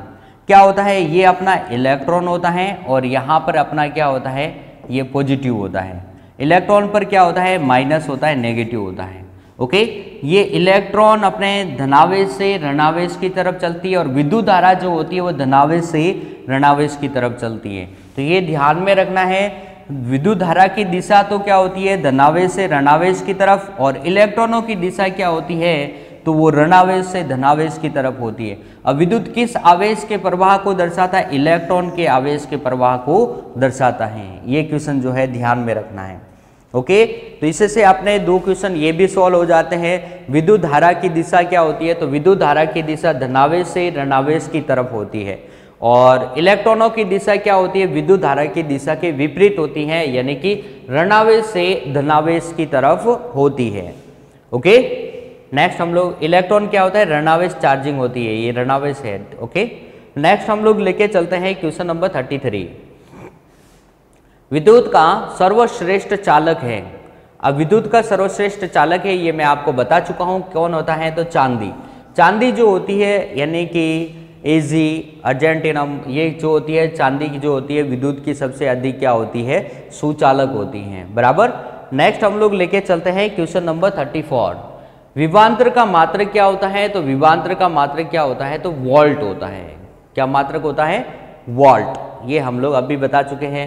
क्या होता है, ये अपना इलेक्ट्रॉन होता है और यहाँ पर अपना क्या होता है ये पॉजिटिव होता है। इलेक्ट्रॉन पर क्या होता है माइनस होता है, नेगेटिव होता है। ओके, ये इलेक्ट्रॉन अपने धनावेश से ऋणावेश की तरफ चलती है और विद्युत धारा जो होती है वो धनावेश से ऋणावेश की तरफ चलती है। तो ये ध्यान में रखना है, विद्युत धारा की दिशा तो क्या होती है धनावेश से ऋणावेश की तरफ, और इलेक्ट्रॉनों की दिशा क्या होती है तो वो ऋणावेश से धनावेश की तरफ होती है। अब विद्युत किस आवेश के प्रवाह को दर्शाता है? इलेक्ट्रॉन के आवेश के प्रवाह को दर्शाता है। ये क्वेश्चन जो है ध्यान में रखना है। ओके, तो इससे आपने दो क्वेश्चन ये भी सॉल्व हो जाते हैं। विद्युत धारा की दिशा क्या होती है? तो विद्युत धारा की दिशा धनावेश से ऋणावेश की तरफ होती है। और इलेक्ट्रॉनों की दिशा क्या होती है? विद्युत धारा की दिशा के विपरीत होती है, यानी कि ऋणावेश से धनावेश की तरफ होती है। ओके, नेक्स्ट हम लोग इलेक्ट्रॉन क्या होता है? ऋणावेश चार्जिंग होती है, ये ऋणावेश है। ओके, नेक्स्ट हम लोग लेके चलते हैं क्वेश्चन नंबर 33। विद्युत का सर्वश्रेष्ठ चालक है। अब विद्युत का सर्वश्रेष्ठ चालक है, ये मैं आपको बता चुका हूं कौन होता है। तो चांदी, चांदी जो होती है, यानी कि एजी, अर्जेंटिनम, ये जो होती है चांदी की जो होती है विद्युत की सबसे अधिक क्या होती है? सुचालक होती हैं। बराबर। नेक्स्ट हम लोग लेके चलते हैं क्वेश्चन नंबर 34। विभवांतर का मात्रक क्या होता है? तो विभवांतर का मात्रक क्या होता है? तो वोल्ट होता है। क्या मात्रक होता है? वोल्ट। ये हम लोग अभी बता चुके हैं।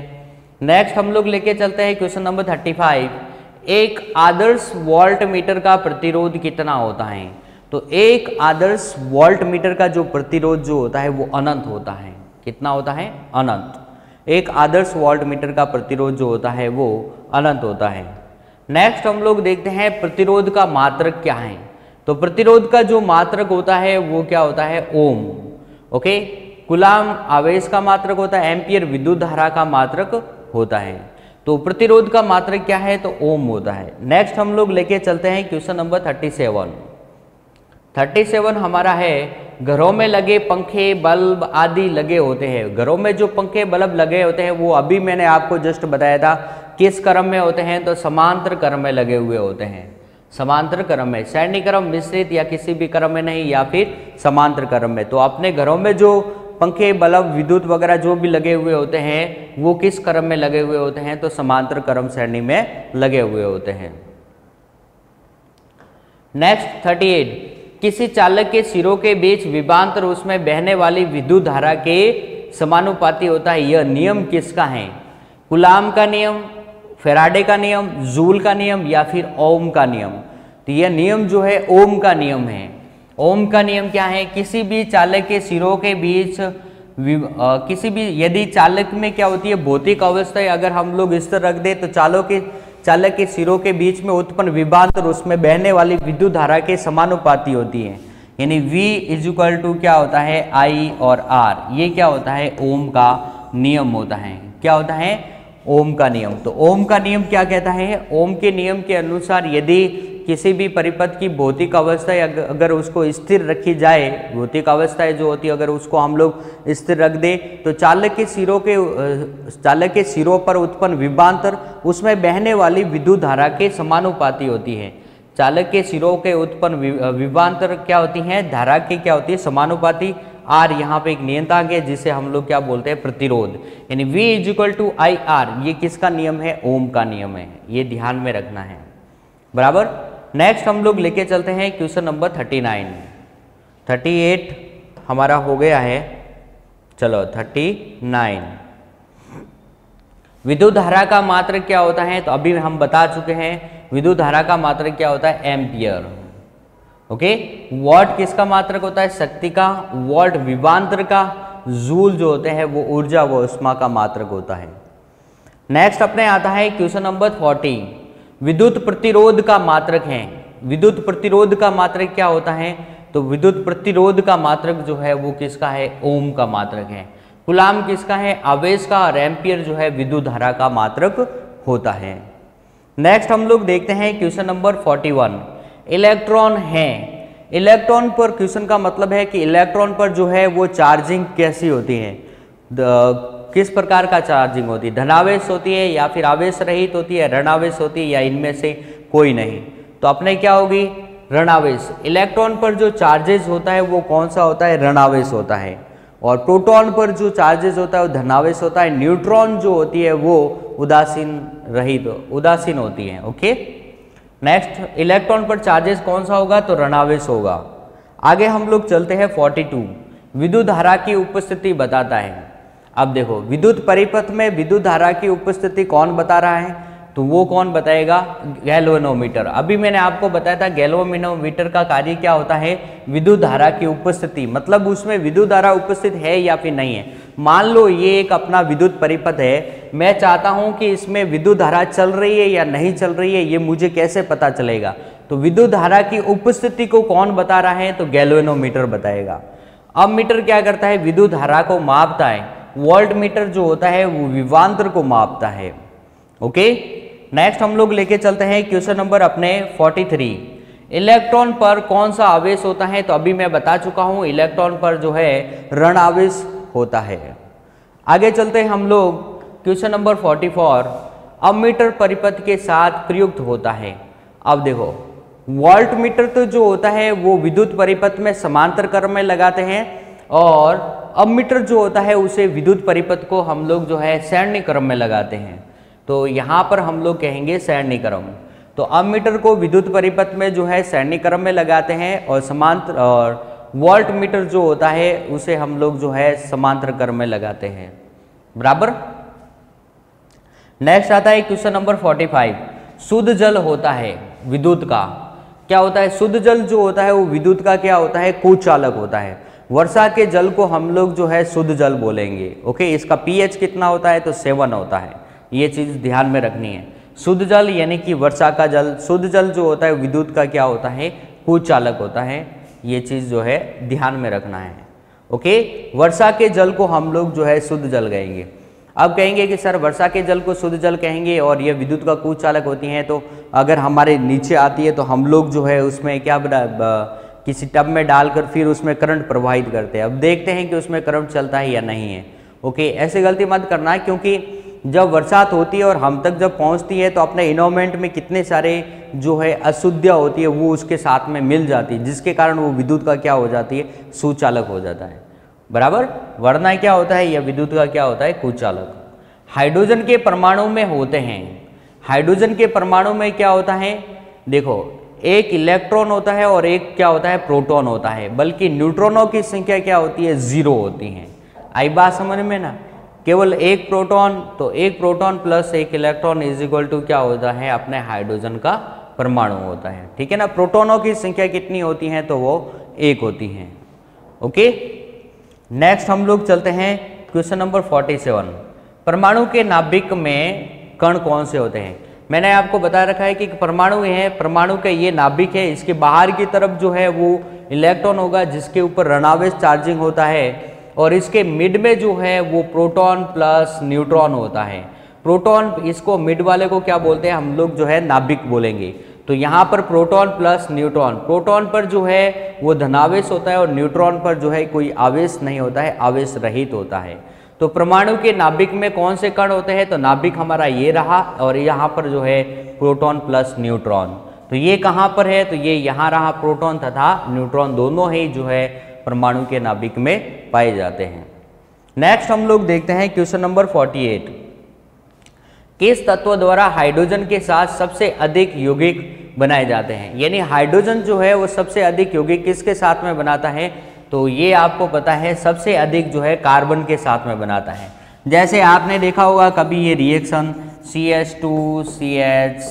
नेक्स्ट हम लोग लेके चलते हैं क्वेश्चन नंबर 35। एक आदर्श वोल्ट मीटर का प्रतिरोध कितना होता है? तो एक आदर्श वोल्ट मीटर का जो प्रतिरोध जो होता है वो अनंत होता है। कितना होता है? अनंत। एक आदर्श वोल्ट मीटर का प्रतिरोध जो होता है वो अनंत होता है। नेक्स्ट हम लोग देखते हैं प्रतिरोध का मात्रक क्या है। तो प्रतिरोध का जो मात्रक होता है वो क्या होता है? ओम। ओके, कूलाम आवेश का मात्रक होता है, एम्पियर विद्युत धारा का मात्रक होता है। तो प्रतिरोध का मात्रक क्या है? तो ओम होता है। नेक्स्ट हम लोग लेके चलते हैं क्वेश्चन नंबर 37। 37 हमारा है, घरों में लगे पंखे बल्ब आदि लगे होते हैं। घरों में जो पंखे बल्ब लगे होते हैं वो अभी मैंने आपको जस्ट बताया था किस क्रम में होते हैं? तो समांतर क्रम में लगे हुए होते हैं। समांतर क्रम में, श्रेणी क्रम, मिश्रित या किसी भी क्रम में नहीं, या फिर समांतर क्रम में। तो अपने घरों में जो पंखे बल्ब विद्युत वगैरह जो भी लगे हुए होते हैं वो किस क्रम में लगे हुए होते हैं? तो समांतर क्रम श्रेणी में लगे हुए होते हैं। नेक्स्ट 38। किसी चालक के सिरों के बीच विभवांतर उसमें बहने वाली विद्युत धारा के समानुपाती होता है। यह नियम किसका है? कूलाम का नियम, फैराडे का नियम, जूल का नियम, या फिर ओम का नियम? तो यह नियम जो है ओम का नियम है। ओम का नियम क्या है? किसी भी चालक के सिरों के बीच किसी भी, यदि चालक में क्या होती है भौतिक अवस्था, अगर हम लोग इस तरह रख दें तो चालक के सिरों के बीच में उत्पन्न विभवांतर उसमें बहने वाली विद्युत धारा के समानुपाती होती है। यानी V इक्वल टू क्या होता है? I और R। ये क्या होता है? ओम का नियम होता है। क्या होता है? ओम का नियम। तो ओम का नियम क्या कहता है? ओम के नियम के अनुसार यदि किसी भी परिपथ की भौतिक अवस्था अगर उसको स्थिर रखी जाए, भौतिक अवस्थाएं जो होती है अगर उसको हम लोग स्थिर रख दें, तो चालक के सिरों पर उत्पन्न विभवांतर उसमें बहने वाली विद्युत धारा के समानुपाती होती है। चालक के सिरों के उत्पन्न विभवांतर क्या होती हैं? धारा की क्या होती है? समानुपाती। आर यहाँ पे एक नियंत्रक है जिसे हम लोग क्या बोलते हैं? प्रतिरोध। यानी V equal to I R। ये किसका नियम है? ओम का नियम है। ये ध्यान में रखना है। बराबर। नेक्स्ट हम लोग लेके चलते हैं क्वेश्चन नंबर 39। 38 हमारा हो गया है। चलो 39। विद्युत धारा का मात्रक क्या होता है? तो अभी हम बता चुके हैं विद्युत धारा का मात्रक क्या होता है? एम्पियर। ओके, वॉट किसका मात्रक होता है? शक्ति का। वॉट विभवांतर का। जूल जो होते हैं वो ऊर्जा व उष्मा का मात्रक होता है। नेक्स्ट अपने आता है क्वेश्चन नंबर 40। विद्युत प्रतिरोध का मात्रक है। विद्युत प्रतिरोध का मात्रक क्या होता है? तो विद्युत प्रतिरोध का मात्रक जो है वो किसका है? ओम का मात्रक है। कूलाम किसका है? आवेश का। और एम्पियर जो है विद्युत धारा का मात्रक होता है। नेक्स्ट हम लोग देखते हैं क्वेश्चन नंबर 41। इलेक्ट्रॉन है। इलेक्ट्रॉन पर क्वेश्चन का मतलब है कि इलेक्ट्रॉन पर जो है वो चार्जिंग कैसी होती है? किस प्रकार का चार्जिंग होती है? धनावेश होती है या फिर आवेश रहित होती है, ऋणावेश होती है, या इनमें से कोई नहीं? तो अपने क्या होगी? ऋणावेश। इलेक्ट्रॉन पर जो चार्जेस होता है वो कौन सा होता है? ऋणावेश होता है। और प्रोटॉन पर जो चार्जेस होता है वो धनावेश होता है। न्यूट्रॉन जो होती है वो उदासीन होती है। ओके, नेक्स्ट इलेक्ट्रॉन पर चार्जेस कौन सा होगा? तो ऋणावेश होगा। आगे हम लोग चलते हैं 42। विद्युत धारा की उपस्थिति बताता है। अब देखो, विद्युत परिपथ में विद्युत धारा की उपस्थिति कौन बता रहा है? तो वो कौन बताएगा? गैल्वेनोमीटर। अभी मैंने आपको बताया था गैल्वेनोमीटर का कार्य क्या होता है? विद्युत धारा की उपस्थिति, मतलब उसमें विद्युत धारा उपस्थित है या फिर नहीं है। मान लो ये एक अपना विद्युत परिपथ है, मैं चाहता हूं कि इसमें विद्युत धारा चल रही है या नहीं चल रही है, ये मुझे कैसे पता चलेगा? तो विद्युत धारा की उपस्थिति को कौन बता रहा है? तो गैल्वेनोमीटर बताएगा। अब मीटर क्या करता है? विद्युत धारा को मापता है। वोल्ट मीटर जो होता है वो विभवांतर को मापता है। ओके, नेक्स्ट हम लोग लेके चलते हैं क्वेश्चन नंबर अपने 43। इलेक्ट्रॉन पर कौन सा आवेश होता है? तो अभी मैं बता चुका हूं, इलेक्ट्रॉन पर जो है ऋण आवेश होता है। आगे चलते हैं हम लोग क्वेश्चन नंबर 44। अमीटर परिपथ के साथ प्रयुक्त होता है। अब देखो, वोल्ट मीटर तो जो होता है वो विद्युत परिपथ में समांतर क्रम में लगाते हैं, और अमीटर जो होता है उसे विद्युत परिपथ को हम लोग जो है सरणि क्रम में लगाते हैं। तो यहाँ पर हम लोग कहेंगे सरणि क्रम। तो अमीटर को विद्युत परिपथ में जो है सरणि क्रम में लगाते हैं, और समांतर, और वोल्ट मीटर जो होता है उसे हम लोग जो है समांतर क्रम में लगाते हैं। बराबर। नेक्स्ट आता है क्वेश्चन नंबर 45। शुद्ध जल होता है विद्युत का, क्या होता है? शुद्ध जल जो होता है वो विद्युत का क्या होता है? कुचालक होता है। वर्षा के जल को हम लोग जो है शुद्ध जल बोलेंगे। ओके, इसका pH कितना होता है? तो 7 होता है। ये चीज़ ध्यान में रखनी है। शुद्ध जल यानी कि वर्षा का जल, शुद्ध जल जो होता है विद्युत का क्या होता है? कुचालक होता है। ये चीज़ जो है ध्यान में रखना है। ओके, वर्षा के जल को हम लोग जो है शुद्ध जल कहेंगे। अब कहेंगे कि सर वर्षा के जल को शुद्ध जल कहेंगे और ये विद्युत का कुचालक होती हैं, तो अगर हमारे नीचे आती है तो हम लोग जो है उसमें क्या किसी टब में डालकर फिर उसमें करंट प्रवाहित करते हैं। अब देखते हैं कि उसमें करंट चलता है या नहीं है। ओके, ऐसे गलती मत करना, क्योंकि जब बरसात होती है और हम तक जब पहुंचती है तो अपने इन्वायरमेंट में कितने सारे जो है अशुद्धियाँ होती है वो उसके साथ में मिल जाती है, जिसके कारण वो विद्युत का क्या हो जाती है? सुचालक हो जाता है। बराबर। वरना क्या होता है? यह विद्युत का क्या होता है? कुचालक। हाइड्रोजन के परमाणु में होते हैं। हाइड्रोजन के परमाणु में क्या होता है? देखो, एक इलेक्ट्रॉन होता है और एक क्या होता है? प्रोटॉन होता है। बल्कि न्यूट्रॉनों की संख्या क्या होती है? 0 होती है। आई बात समझ में ना? केवल एक प्रोटॉन, तो एक प्रोटॉन प्लस एक इलेक्ट्रॉन इज इक्वल टू क्या होता है? अपने हाइड्रोजन का परमाणु होता है। ठीक है ना? प्रोटॉनों की संख्या कितनी होती है? तो वो 1 होती है। ओके, नेक्स्ट हम लोग चलते हैं क्वेश्चन नंबर 47। परमाणु के नाभिक में कण कौन से होते हैं? मैंने आपको बता रखा है कि परमाणु है, परमाणु का ये नाभिक है, इसके बाहर की तरफ जो है वो इलेक्ट्रॉन होगा जिसके ऊपर ऋणावेश चार्जिंग होता है, और इसके मिड में जो है वो प्रोटॉन प्लस न्यूट्रॉन होता है। प्रोटॉन, इसको मिड वाले को क्या बोलते हैं हम लोग? जो है नाभिक बोलेंगे। तो यहाँ पर प्रोटॉन प्लस न्यूट्रॉन, प्रोटॉन पर जो है वो धनावेश होता है और न्यूट्रॉन पर जो है कोई आवेश नहीं होता है, आवेश रहित होता है। तो परमाणु के नाभिक में कौन से कण होते हैं? तो नाभिक हमारा ये रहा, और यहाँ पर जो है प्रोटॉन प्लस न्यूट्रॉन। तो ये कहाँ पर है? तो ये यहाँ रहा, प्रोटॉन तथा न्यूट्रॉन दोनों ही जो है परमाणु के नाभिक में पाए जाते हैं। नेक्स्ट हम लोग देखते हैं क्वेश्चन नंबर 48। किस तत्व द्वारा हाइड्रोजन के साथ सबसे अधिक यौगिक बनाए जाते हैं? यानी हाइड्रोजन जो है वो सबसे अधिक यौगिक किसके साथ में बनाता है? तो ये आपको पता है, सबसे अधिक जो है कार्बन के साथ में बनाता है। जैसे आपने देखा होगा कभी ये रिएक्शन CH2CH,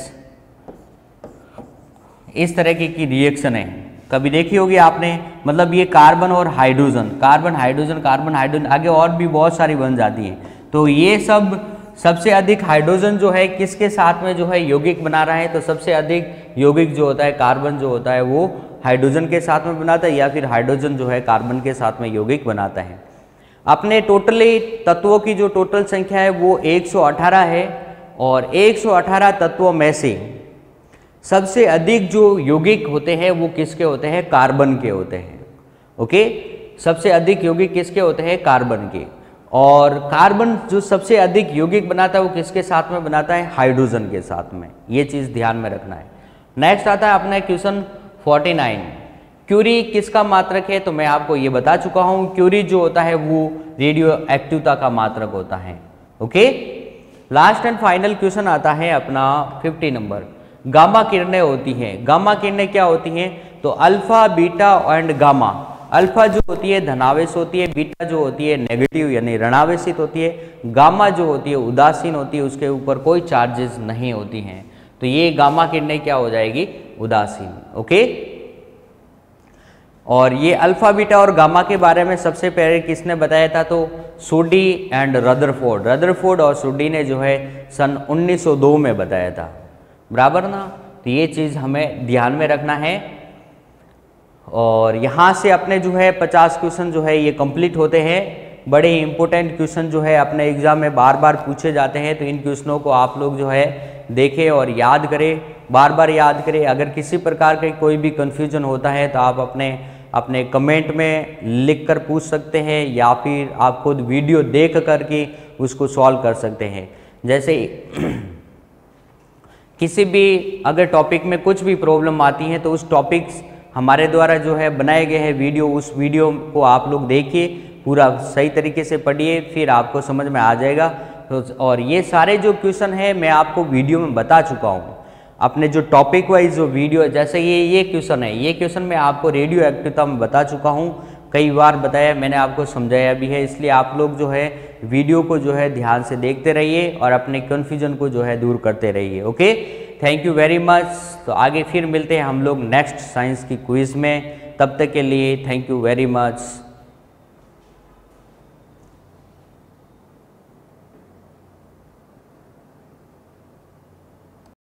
इस तरह की रिएक्शन है, कभी देखी होगी आपने। मतलब ये कार्बन और hydrogen, carbon hydrogen, carbon hydrogen, आगे और भी बहुत सारी बन जाती है। तो ये सब सबसे अधिक हाइड्रोजन जो है किसके साथ में जो है यौगिक बना रहा है? तो सबसे अधिक यौगिक जो होता है कार्बन जो होता है वो हाइड्रोजन के साथ में बनाता है, या फिर हाइड्रोजन जो है कार्बन के साथ में यौगिक बनाता है। अपने टोटली तत्वों की जो टोटल संख्या है वो 118 है, और 118 तत्वों में से सबसे अधिक जो यौगिक होते हैं वो किसके होते हैं? कार्बन के होते हैं। ओके, सबसे अधिक यौगिक किसके होते हैं? कार्बन के। और कार्बन जो सबसे अधिक यौगिक बनाता है वो किसके साथ में बनाता है? हाइड्रोजन के साथ में। ये चीज़ ध्यान में रखना है। नेक्स्ट आता है अपना क्वेश्चन 49। क्यूरी किसका मात्रक है? तो मैं आपको ये बता चुका हूँ, क्यूरी जो होता है वो रेडियो एक्टिवता का मात्रक होता है। Okay, last and final question आता है अपना 50 नंबर। गामा किरणें होती हैं। गामा किरणें क्या होती हैं? तो alpha, beta and gamma, alpha जो होती है धनावेश होती है, बीटा जो होती है नेगेटिव यानी ऋणावेशित होती है, गामा जो होती है उदासीन होती है, उसके ऊपर कोई चार्जेस नहीं होती हैं। तो ये गामा किरणें क्या हो जाएगी, उदासीन। ओके, और ये अल्फा बीटा और गामा के बारे में सबसे पहले किसने बताया था, तो सोडी एंड रदरफोर्ड। रदरफोर्ड और सोडी ने जो है सन 1902 में बताया था, बराबर ना। तो ये चीज़ हमें ध्यान में रखना है। और यहाँ से अपने जो है 50 क्वेश्चन जो है ये कंप्लीट होते हैं। बड़े ही इंपॉर्टेंट क्वेश्चन जो है अपने एग्जाम में बार बार पूछे जाते हैं, तो इन क्वेश्चनों को आप लोग जो है देखें और याद करें, बार बार याद करें। अगर किसी प्रकार का कोई भी कन्फ्यूजन होता है तो आप अपने कमेंट में लिख कर पूछ सकते हैं, या फिर आप खुद वीडियो देख करके उसको सॉल्व कर सकते हैं। जैसे किसी भी अगर टॉपिक में कुछ भी प्रॉब्लम आती है तो उस टॉपिक्स हमारे द्वारा जो है बनाए गए हैं वीडियो, उस वीडियो को आप लोग देखिए, पूरा सही तरीके से पढ़िए, फिर आपको समझ में आ जाएगा। तो और ये सारे जो क्वेश्चन है मैं आपको वीडियो में बता चुका हूँ, अपने जो टॉपिक वाइज जो वीडियो, जैसे ये क्वेश्चन है, ये क्वेश्चन मैं आपको रेडियो एक्टिविटी में बता चुका हूँ, कई बार बताया, मैंने आपको समझाया भी है। इसलिए आप लोग जो है वीडियो को जो है ध्यान से देखते रहिए और अपने कन्फ्यूजन को जो है दूर करते रहिए। Okay, thank you very much. तो आगे फिर मिलते हैं हम लोग नेक्स्ट साइंस की क्विज में, तब तक के लिए थैंक यू वेरी मच।